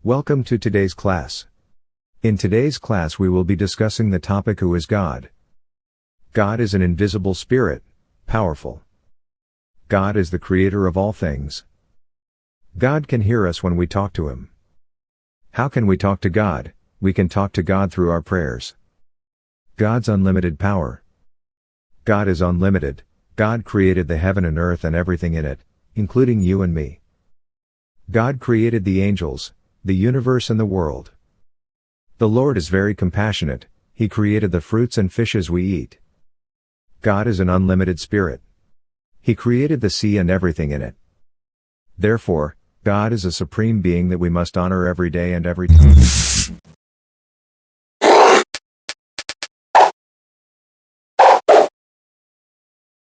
Welcome to today's class. In today's class we will be discussing the topic Who is God? God is an invisible spirit, powerful. God is the creator of all things. God can hear us when we talk to Him. How can we talk to God? We can talk to God through our prayers. God's unlimited power. God is unlimited. God created the heaven and earth and everything in it, including you and me. God created the angels, the universe and the world. The Lord is very compassionate. He created the fruits and fishes we eat. God is an unlimited spirit. He created the sea and everything in it. Therefore, God is a supreme being that we must honor every day and every time.